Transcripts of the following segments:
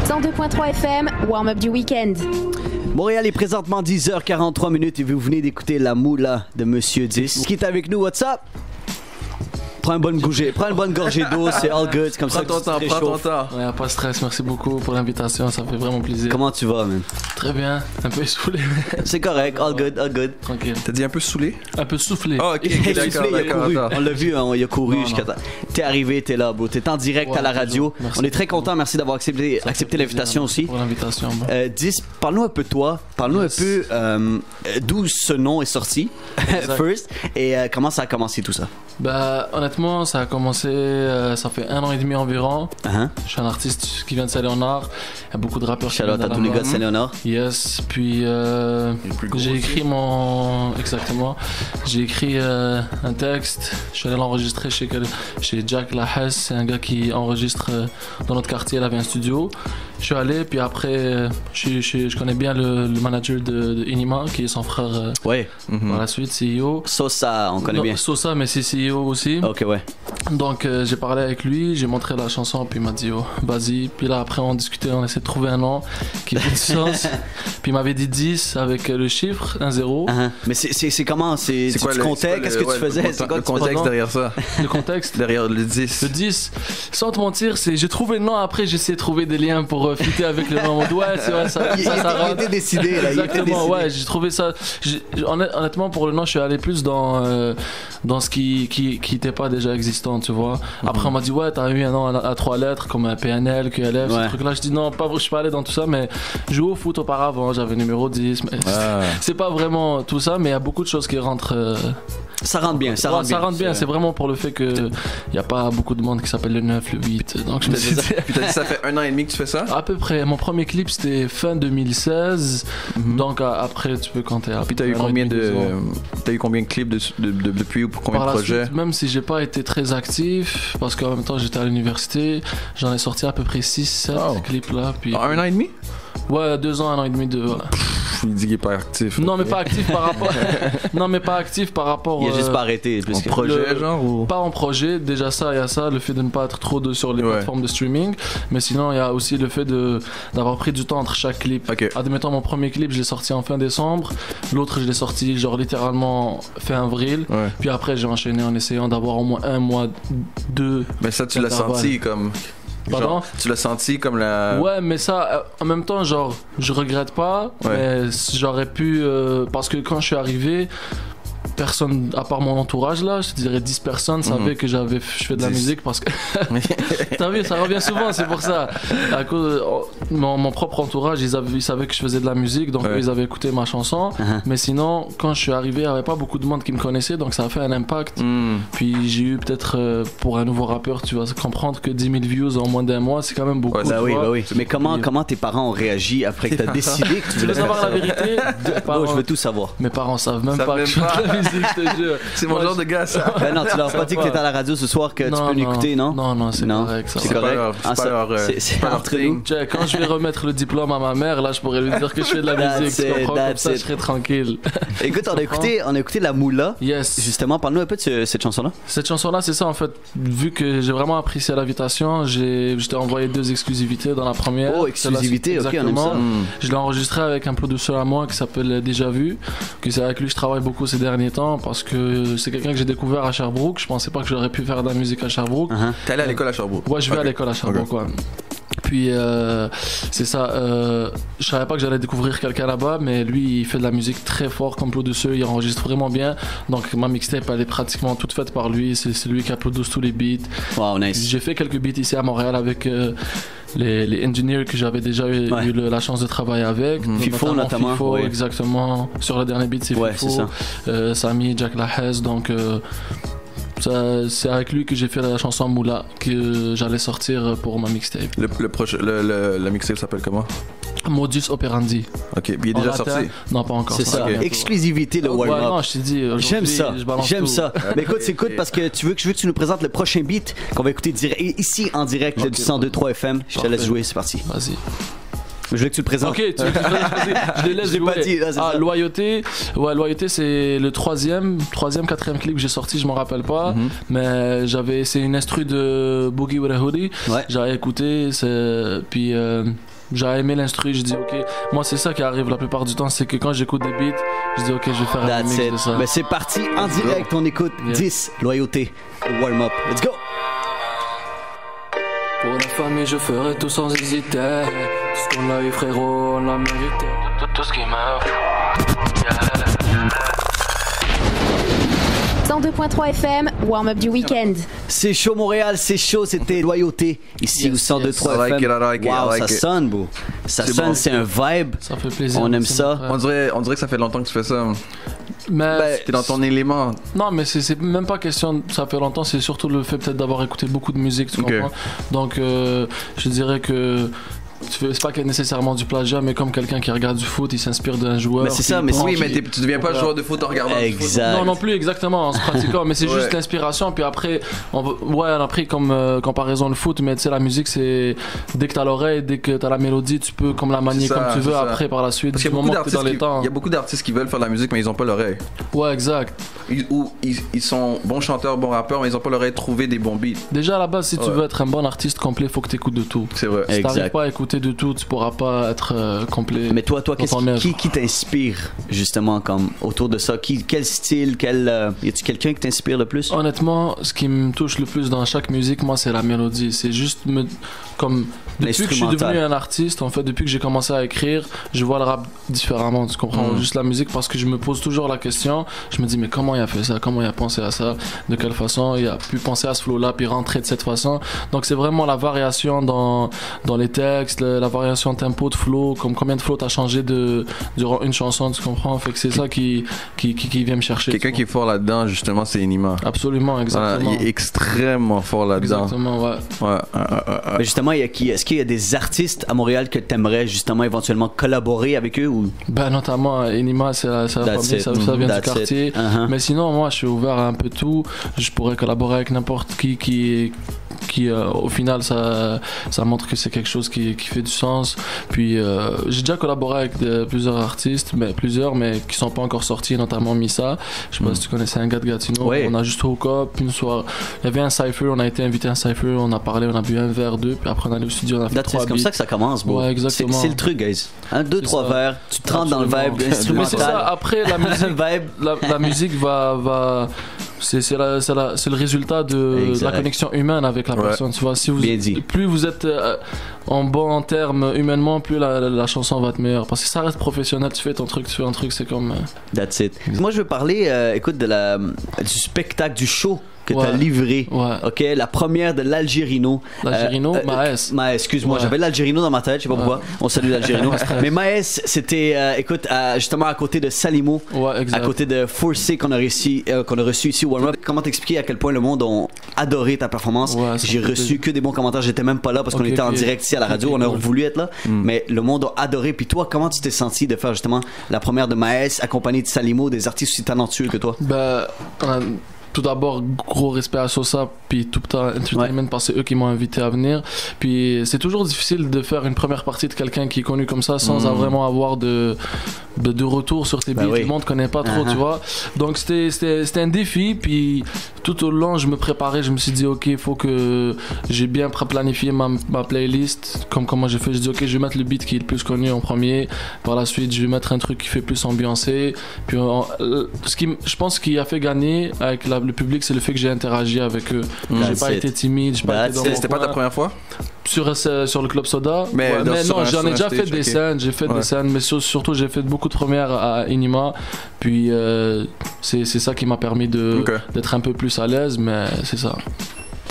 102.3 FM, warm-up du week-end. Montréal est présentement 10h43 et vous venez d'écouter La Moula de Monsieur 10. Qui est avec nous, what's up? Prends une bonne gorgée d'eau, c'est all good, c'est comme ça que tu te réchauffes. Prends ton temps. Ouais, pas de stress, merci beaucoup pour l'invitation, ça fait vraiment plaisir. Comment tu vas, man? Très bien, un peu essoufflé. C'est correct, all good. Tranquille. T'as dit un peu saoulé? Un peu soufflé. Oh, ok, Il a couru. On l'a vu, hein, il a couru jusqu'à temps. T'es arrivé, t'es là, bro. T'es en direct à la radio. On est très content, merci d'avoir accepté l'invitation aussi. Pour l'invitation. 10, parle-nous un peu de toi, parle-nous un peu d'où ce nom est sorti, first, et comment ça a commencé tout ça? Bah, honnêtement, ça a commencé, ça fait 1 an et demi environ. Je suis un artiste qui vient de Saint-Léonard. Il y a beaucoup de rappeurs qui viennent de à tous les gars de Saint-Léonard. Yes, puis j'ai écrit Exactement. J'ai écrit un texte. Je suis allé l'enregistrer chez Jack Lahès. C'est un gars qui enregistre dans notre quartier. Il avait un studio. Je suis allé, puis après, je connais bien le manager de Inima, qui est son frère. Ouais. Par la suite, CEO. Sosa, on connaît bien. Sosa, mais c'est CEO aussi. Ok, ouais. Donc j'ai parlé avec lui, j'ai montré la chanson, puis il m'a dit vas-y. Puis là après on discutait, on essayait de trouver un nom qui fait du sens. Puis il m'avait dit 10 avec le chiffre 1-0. Mais c'est comment? C'est quoi tu comptais? Qu'est-ce que tu faisais? C'est quoi le contexte derrière ça? Le contexte derrière le 10. Le 10. Sans te mentir, j'ai trouvé le nom, après j'ai essayé de trouver des liens pour fitter avec le nom. Il était décidé là. Exactement, ouais, j'ai trouvé ça. Honnêtement pour le nom, je suis allé plus dans ce qui n'était pas déjà existant, tu vois. Après on m'a dit ouais, t'as eu un nom à 3 lettres comme un PNL, QLF, ce truc là. Je dis non, je suis pas allé dans tout ça, mais je jouais au foot auparavant, j'avais numéro 10, mais c'est pas vraiment tout ça, mais il y a beaucoup de choses qui rentrent. Ça rentre bien, ça rentre bien. C'est vraiment pour le fait que y a pas beaucoup de monde qui s'appelle le 9, le 8. Donc je me dis Puis t'as dit ça fait 1 an et demi que tu fais ça? À peu près. Mon premier clip c'était fin 2016. Donc après tu peux compter. Puis t'as eu combien de clips depuis ou pour combien de projets? Suite, même si j'ai pas été très actif, parce qu'en même temps j'étais à l'université, j'en ai sorti à peu près 6-7 clips là. Puis 1 an et demi? Ouais, 2 ans, 1 an et demi, 2. Voilà. Il dit qu'il est pas actif. Non, mais pas actif par rapport. Non, mais pas actif par rapport. Il a juste pas arrêté. En projet, genre ou... Pas en projet. Déjà ça, il y a ça, le fait de ne pas être trop sur les plateformes de streaming. Mais sinon, il y a aussi le fait d'avoir pris du temps entre chaque clip. Admettons, mon premier clip, je l'ai sorti en fin décembre. L'autre, je l'ai sorti genre littéralement fin avril. Puis après, j'ai enchaîné en essayant d'avoir au moins 1 mois, 2. Mais ça, tu l'as senti comme. Pardon? Genre, tu l'as senti comme la... Ouais, mais ça, en même temps, genre, je regrette pas, mais j'aurais pu... parce que quand je suis arrivé, personne, à part mon entourage là, je dirais 10 personnes savaient que je fais de la musique parce que... T'as vu, ça revient souvent, c'est pour ça. À cause mon propre entourage, ils savaient que je faisais de la musique, donc ils avaient écouté ma chanson. Mais sinon, quand je suis arrivé, il n'y avait pas beaucoup de monde qui me connaissait, donc ça a fait un impact. Puis j'ai eu peut-être, pour un nouveau rappeur, tu vas comprendre que 10 000 views en moins d'1 mois, c'est quand même beaucoup. Bah oui. Mais comment tes parents ont réagi après que tu as décidé que tu voulais savoir la vérité? Je veux tout savoir. Mes parents savent même pas que je fais de la musique. Je te jure. C'est mon genre de gars, ça. Ben non, tu leur as pas dit que t'étais à la radio ce soir, que tu peux l'écouter, non? Non, c'est correct. C'est correct. C'est pas leur truc. Quand je vais remettre le diplôme à ma mère, là, je pourrais lui dire que je fais de la musique. Tu comprends? Comme ça, je serais tranquille. Écoute, on a écouté La Moula. Yes. Justement, parle-nous un peu de cette chanson-là. Cette chanson-là, c'est ça, en fait. Vu que j'ai vraiment apprécié l'invitation, je t'ai envoyé 2 exclusivités dans la première. Oh, exclusivité, ok, on aime ça. Je l'ai enregistré avec un producteur à moi qui s'appelle Déjà Vu, que c'est avec lui que je travaille beaucoup ces derniers temps parce que c'est quelqu'un que j'ai découvert à Sherbrooke. Je pensais pas que j'aurais pu faire de la musique à Sherbrooke. T'es allé à l'école à Sherbrooke? Ouais, je vais à l'école à Sherbrooke, ouais. Puis c'est ça, je savais pas que j'allais découvrir quelqu'un là-bas, mais lui il fait de la musique très fort comme producer, il enregistre vraiment bien. Donc ma mixtape elle est pratiquement toute faite par lui, c'est lui qui a produit tous les beats. Wow, nice. J'ai fait quelques beats ici à Montréal avec les engineers que j'avais déjà eu la chance de travailler avec. FIFO notamment. FIFO, exactement. Sur le dernier beat c'est FIFO, Samy, Jack Lahès, donc... c'est avec lui que j'ai fait la chanson Moula que j'allais sortir pour ma mixtape. La mixtape s'appelle comment? Modus Operandi. Ok, puis il est déjà sorti? Non, pas encore. C'est ça, exclusivité le warm-up. Non, je t'ai dit. J'aime ça. Mais écoute, parce que je veux que tu nous présentes le prochain beat qu'on va écouter ici en direct du 102.3 FM. Je te laisse jouer, c'est parti. Vas-y. Je veux que tu le présentes. Ok, je les laisse J'ai jouer. pas dit, là, c'est ça. Loyauté. Ouais, Loyauté, c'est le troisième, quatrième clip que j'ai sorti, je m'en rappelle pas. Mais c'est une instru de Boogie with a Hoodie. Ouais. J'avais écouté, puis j'avais aimé l'instru, je dis ok. Moi, c'est ça qui arrive la plupart du temps, c'est que quand j'écoute des beats, je dis ok, je vais faire un That's remix it. de ça. Ben, c'est parti en direct. On écoute 10 Loyauté au warm-up. Let's go! Pour la famille, je ferai tout sans hésiter. Tout ce qu'on a eu, frérot, on l'a mérité. Tout ce qui m'a. 102.3 FM, warm-up du week-end. C'est chaud Montréal, c'est chaud, c'était Loyauté ici au 102.3 FM. Wow, ça sonne, bro. Ça sonne, c'est un vibe. Ça fait plaisir. On aime ça. On dirait que ça fait longtemps que tu fais ça. Mais T'es dans ton élément. non, mais c'est même pas question. Ça fait longtemps. C'est surtout le fait peut-être d'avoir écouté beaucoup de musique. Tu comprends? Donc, je dirais que c'est pas nécessairement du plagiat, mais comme quelqu'un qui regarde du foot, il s'inspire d'un joueur. Mais c'est ça, mais Oui, mais tu deviens pas joueur de foot en regardant du foot. Exact. Non plus exactement en se pratiquant, mais c'est juste l'inspiration. Puis après, on a pris comme comparaison le foot, mais tu sais la musique c'est dès que t'as l'oreille, dès que t'as la mélodie, tu peux comme la manier comme tu veux. Après par la suite, parce qu'il y a beaucoup d'artistes qui veulent faire de la musique, mais ils ont pas l'oreille. Ouais, exact. Ils sont bons chanteurs, bons rappeurs, mais ils ont pas l'oreille de trouver des bons beats. Déjà à la base, si tu veux être un bon artiste complet, faut que t'écoutes de tout. C'est vrai. Si t'arrives pas à écouter de tout, tu pourras pas être complet. Mais toi, qui t'inspire justement comme autour de ça? Quel style, y a-tu quelqu'un qui t'inspire le plus? Honnêtement, ce qui me touche le plus dans chaque musique, moi, c'est la mélodie. C'est juste depuis que je suis devenu un artiste, en fait, depuis que j'ai commencé à écrire, je vois le rap différemment. Tu comprends? Juste la musique, parce que je me pose toujours la question. Je me dis, mais comment il a fait ça? Comment il a pensé à ça? De quelle façon il a pu penser à ce flow-là puis rentrer de cette façon? Donc c'est vraiment la variation dans les textes, la variation de tempo, de flow, comme combien de flow t'as changé durant une chanson, tu comprends? Fait que c'est ça qui vient me chercher. Quelqu'un qui est fort là-dedans, justement, c'est Enima. Absolument, exactement. Il est extrêmement fort là-dedans. Exactement, ouais. Mais justement, est-ce qu'il y a des artistes à Montréal que t'aimerais justement éventuellement collaborer avec eux ou? Ben notamment Enima, ça vient du quartier. Mais sinon, moi, je suis ouvert à un peu tout. Je pourrais collaborer avec n'importe qui au final ça montre que c'est quelque chose qui fait du sens. Puis j'ai déjà collaboré avec plusieurs artistes, mais qui sont pas encore sortis, notamment Missa. Je sais pas si tu connaissais un gars de Gatineau. On a juste hook up une soirée. Il y avait un cypher, on a été invité à un cypher, on a parlé, on a bu un verre, deux, puis après on est allé au studio, on a fait 3 beats. C'est comme ça que ça commence, bro. Ouais, exactement. C'est le truc, guys. 2, 3 verres, tu te rentres dans le vibe instrumental. Mais c'est ça, après la musique, la musique va c'est le résultat de la connexion humaine avec la personne. Tu vois, plus vous êtes en bon terme humainement, plus la chanson va être meilleure. Parce que ça reste professionnel, tu fais un truc, c'est comme. That's it. Moi, je veux parler, écoute, du spectacle, du show que tu as livré. Ok, la première de l'Algérino. Maes. Maes, excuse-moi, j'avais l'Algérino dans ma tête, je sais pas pourquoi. On salue l'Algérino. Mais Maes, c'était, écoute, justement à côté de Salimo, à côté de Forcé qu'on a reçu ici au Warm Up. Comment t'expliquer à quel point le monde a adoré ta performance? J'ai reçu que des bons commentaires, j'étais même pas là parce qu'on était en direct ici à la radio, on aurait voulu être là, mais le monde a adoré. Puis toi, comment tu t'es senti de faire justement la première de Maes accompagné de Salimo, des artistes aussi talentueux que toi? Tout d'abord, gros respect à Sosa puis Tupta Entertainment parce que c'est eux qui m'ont invité à venir. Puis c'est toujours difficile de faire une première partie de quelqu'un qui est connu comme ça sans vraiment avoir de retour sur tes beats. Le monde connaît pas trop, tu vois. Donc c'était un défi. Puis tout au long, je me préparais. Je me suis dit, ok, il faut que j'ai bien planifié ma playlist. Comme comment j'ai fait, je dis, ok, je vais mettre le beat qui est le plus connu en premier. Par la suite, je vais mettre un truc qui fait plus ambiancé. Puis je pense qu'il a fait gagner avec le public, c'est le fait que j'ai interagi avec eux. J'ai pas été timide, C'était pas ta première fois? Sur le Club Soda? Mais non, j'en ai déjà fait des scènes. J'ai fait des scènes, mais surtout j'ai fait beaucoup de premières à Enima. Puis c'est ça qui m'a permis d'être un peu plus à l'aise, mais c'est ça.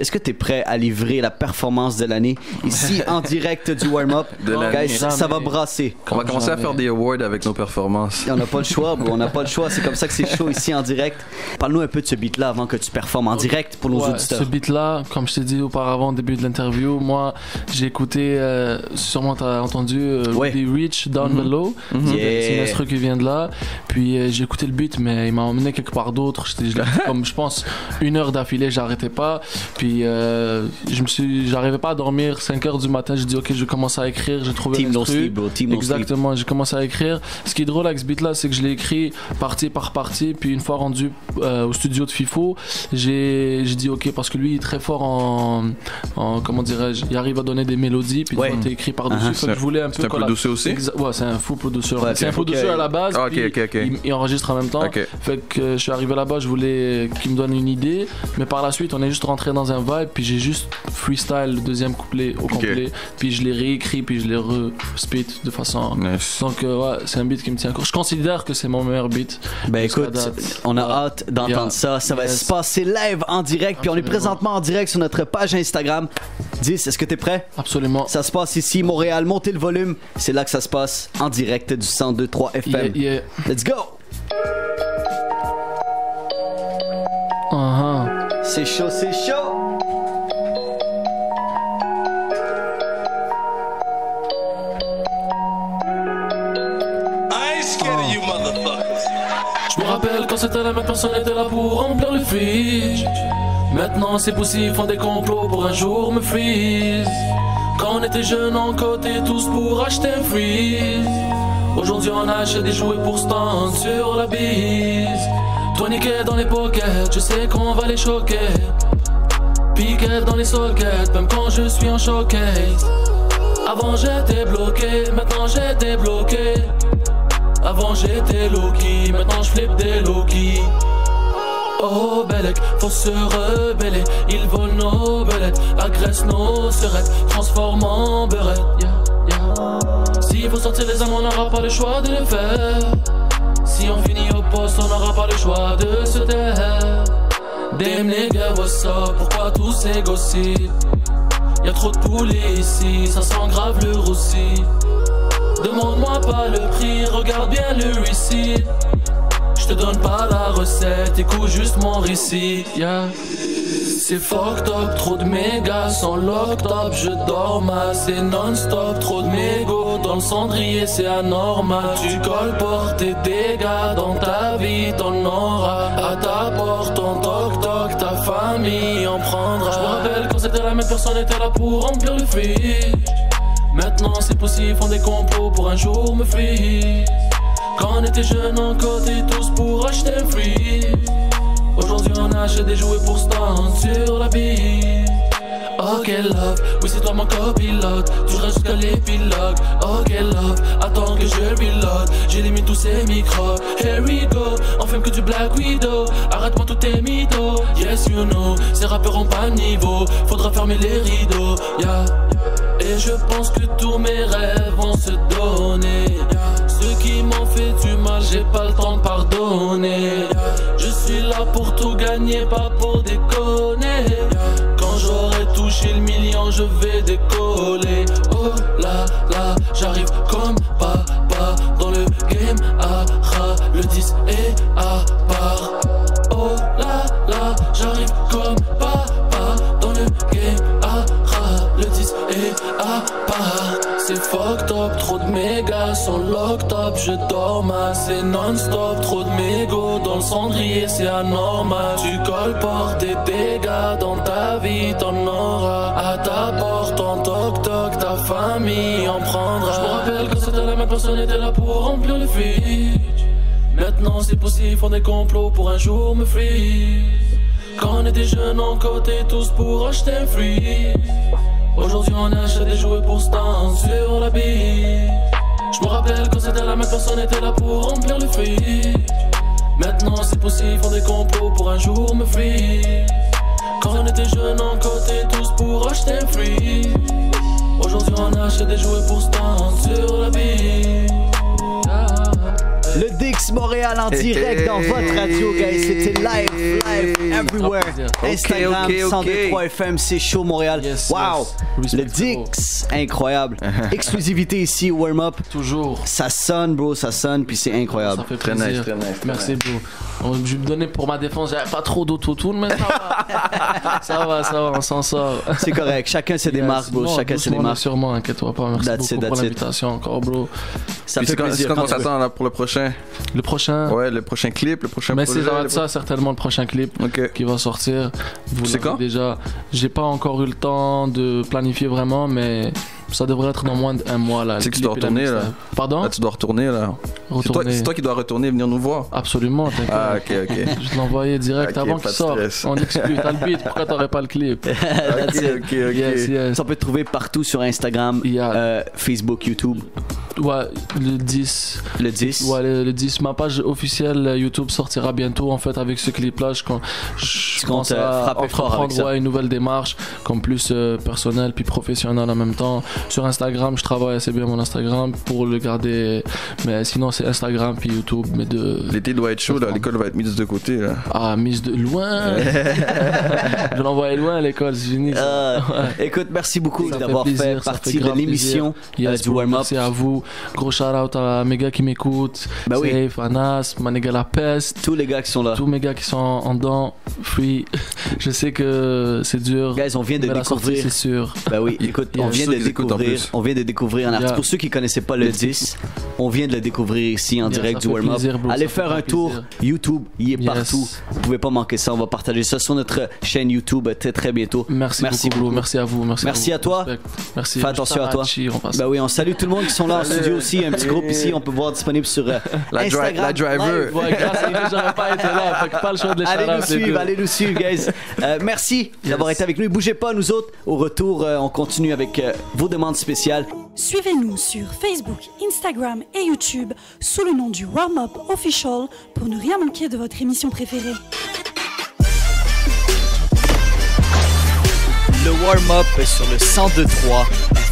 Est-ce que tu es prêt à livrer la performance de l'année ici en direct du warm-up? Guys, ça va brasser. On va commencer à faire des awards avec nos performances. On n'a pas le choix, bro. On n'a pas le choix. C'est comme ça que c'est chaud ici en direct. Parle-nous un peu de ce beat-là avant que tu performes en direct pour nos auditeurs. Ce beat-là, comme je t'ai dit auparavant au début de l'interview, moi j'ai écouté, sûrement t'as entendu Woody Rich, Down Below. C'est une instru qui vient de là. Puis j'ai écouté le beat, mais il m'a emmené quelque part d'autre. Comme je pense 1 heure d'affilée, j'arrêtais pas. Puis j'arrivais pas à dormir. 5h du matin, j'ai dit ok, je vais commencer à écrire. J'ai trouvé Team No Sleep, bro. Team No Sleep. Exactement, j'ai commencé à écrire. Ce qui est drôle avec ce beat là, c'est que je l'ai écrit partie par partie. Puis une fois rendu au studio de FIFO, j'ai dit ok, parce que lui il est très fort en comment dirais-je, il arrive à donner des mélodies. Puis t'es écrit par-dessus. Fait que je voulais un peu. C'est un producer aussi? Ouais, c'est un fou producer. Ouais, c'est un producer à la base. Ah, ok. Il enregistre en même temps. Fait que je suis arrivé là-bas, je voulais qu'il me donne une idée. Mais par la suite, on est juste rentré dans un vibe. Puis j'ai juste freestyle le deuxième couplet au complet. Puis je l'ai réécrit, puis je l'ai re-spit de façon. Nice. Donc ouais, c'est un beat qui me tient à cœur. Je considère que c'est mon meilleur beat. Ben écoute, on a hâte d'entendre ça. Ça va se passer live en direct. Puis on est présentement en direct sur notre page Instagram. 10, est-ce que t'es prêt? Absolument. Ça se passe ici, Montréal. Montez le volume. C'est là que ça se passe en direct du 102.3 FM. Let's go! C'est chaud, c'est chaud! Je me rappelle quand c'était la même personne était là pour remplir le frigo. Maintenant c'est possible, font des complots pour un jour me freeze. Quand on était jeunes on cotait tous pour acheter un freeze. Aujourd'hui on achète des jouets pour stand sur la bise. Toi niquet dans les pockets, je sais qu'on va les choquer. Piquet dans les sockets, même quand je suis en showcase. Avant j'étais bloqué, maintenant j'ai débloqué. Avant j'étais low-key, maintenant je flippe des low-key. Oh Bellec, faut se rebeller. Ils volent nos belettes, agressent nos serettes, transforment en beurette. S'il faut sortir les armes, on n'aura pas le choix de le faire. Si on finit au poste, on n'aura pas le choix de se taire. Damn nigga, what's up, pourquoi tous ces gossips? Y'a trop de poulets ici, ça sent grave le roussi. Demande-moi pas le prix, regarde bien le récit. J'te donne pas la recette, écoute juste mon récit. C'est fucked up, trop de mégas sont locked up. Je dors mal, c'est non-stop, trop de mégots dans le cendrier, c'est anormal. Tu colportes tes dégâts dans ta vie, t'en auras. À ta porte, ton toc-toc, ta famille en prendra. Je me rappelle quand c'était la même personne était là pour remplir le frigo. Maintenant c'est possible, font des complots pour un jour me freeze. Quand on était jeunes, on cotait tous pour acheter un free. Aujourd'hui on achète des jouets pour stand sur la bille. Ok love, oui c'est toi mon copilote. Tu restes jusqu'à l'épilogue. Ok love, attends que je reload. J'élimine tous ces microbes. Here we go, on fume que du Black Widow. Arrête-moi tous tes mythos. Yes you know, ces rappeurs ont pas de niveau. Faudra fermer les rideaux, Et je pense que tous mes rêves vont se donner. Ceux qui m'ont fait du mal, j'ai pas le temps de pardonner. Je suis là pour tout gagner, pas pour déconner. Quand j'aurai touché le million, je vais décoller. Oh là là, j'arrive comme papa dans le game. Le 10 est à part. Oh là là, j'arrive comme papa dans le game. Le 10 est à part. C'est fucked up, trop de mégas sont locked up. Je dors mal, c'est non-stop, trop de mégots dans le cendrier, c'est anormal. Tu colportes tes dégâts dans ta vie, t'en auras. À ta porte, ton toc-toc, ta famille en prendra. Je me rappelle quand c'était la même personne était là pour remplir le frigo. Maintenant c'est possible, font des complots pour un jour me freeze. Quand on était jeunes, on cotait tous pour acheter un free. Aujourd'hui on achète des jouets pour stand sur la bille. Je me rappelle quand c'était la même personne était là pour remplir le frigo. Maintenant c'est possible, font des complots pour un jour me freeze. Quand on était jeunes, on cotait tous pour acheter un free. Aujourd'hui on achète des jouets pour stand sur la bille. Le Dix Montréal en direct dans votre radio, guys. C'était live, everywhere. Instagram, 102.3 FM, c'est chaud Montréal. Wow, le Dix, incroyable. Exclusivité ici, warm up. Toujours. Ça sonne, bro, ça sonne, puis c'est incroyable. Ça fait plaisir. Très nice. Merci, bro. Je vais me donner pour ma défense, j'avais pas trop d'autotune, mais ça va, on s'en sort. C'est correct, chacun ses démarques, bro. Chacun ses démarques. Sûrement, inquiète-toi pas. Merci beaucoup pour l'invitation encore, bro. Ça fait plaisir. Quand on s'attend là pour le prochain? Le prochain? Ouais, le prochain clip, le prochain mais projet. Mais c'est ça, certainement le prochain clip. clip qui va sortir. C'est quand? Déjà, j'ai pas encore eu le temps de planifier vraiment, mais ça devrait être dans moins d'un mois là. Tu sais que tu dois retourner là. Pardon? Là, tu dois retourner là. C'est toi qui dois retourner et venir nous voir. Absolument, t'inquiète. Ah, ok. Je vais l'envoyer direct avant qu'il sorte. On exclut. T'as le beat, pourquoi t'aurais pas le clip? Ok. Ça, on peut te trouver partout sur Instagram, Facebook, YouTube. Ouais, le 10. Le 10. Ouais, le 10. Ma page officielle YouTube sortira bientôt en fait avec ce clip-là. Je compte à entreprendre une nouvelle démarche, comme plus personnelle puis professionnelle en même temps. Sur Instagram, je travaille assez bien mon Instagram pour le garder. Mais sinon, c'est Instagram puis YouTube. Mais l'été doit être chaud, là. L'école va être mise de côté. Là. Ah, mise de loin. Je l'envoie loin à l'école, c'est fini. Écoute, merci beaucoup d'avoir fait partie de l'émission du Warm Up. Merci à vous. Gros shout out à mes gars qui m'écoutent. Safe, Anas, Maniga La Peste. Tous les gars qui sont là. Tous mes gars qui sont en dedans. Free. Je sais que c'est dur. Guys, on vient de découvrir. C'est sûr. Ben oui, écoute, on vient de découvrir un artiste. Pour ceux qui connaissaient pas le 10, on vient de le découvrir ici en direct du Warm Up. Allez faire un tour. YouTube, il est partout. Vous pouvez pas manquer ça. On va partager ça sur notre chaîne YouTube très bientôt. Merci beaucoup. Merci à vous. Merci à toi. Merci. Fais attention à toi. Ben oui, on salue tout le monde qui sont là en studio aussi. Un petit groupe ici, on peut voir disponible sur Instagram. La driver. Ouais, grâce à lui, j'aurais pas été là. Fait que pas le choix de les allez nous suivre, guys. Merci d'avoir été avec nous. Bougez pas, nous autres. Au retour, on continue avec vos demandes spéciales. Suivez-nous sur Facebook, Instagram et YouTube sous le nom du Warm Up Official pour ne rien manquer de votre émission préférée. Le Warm Up sur le 102.3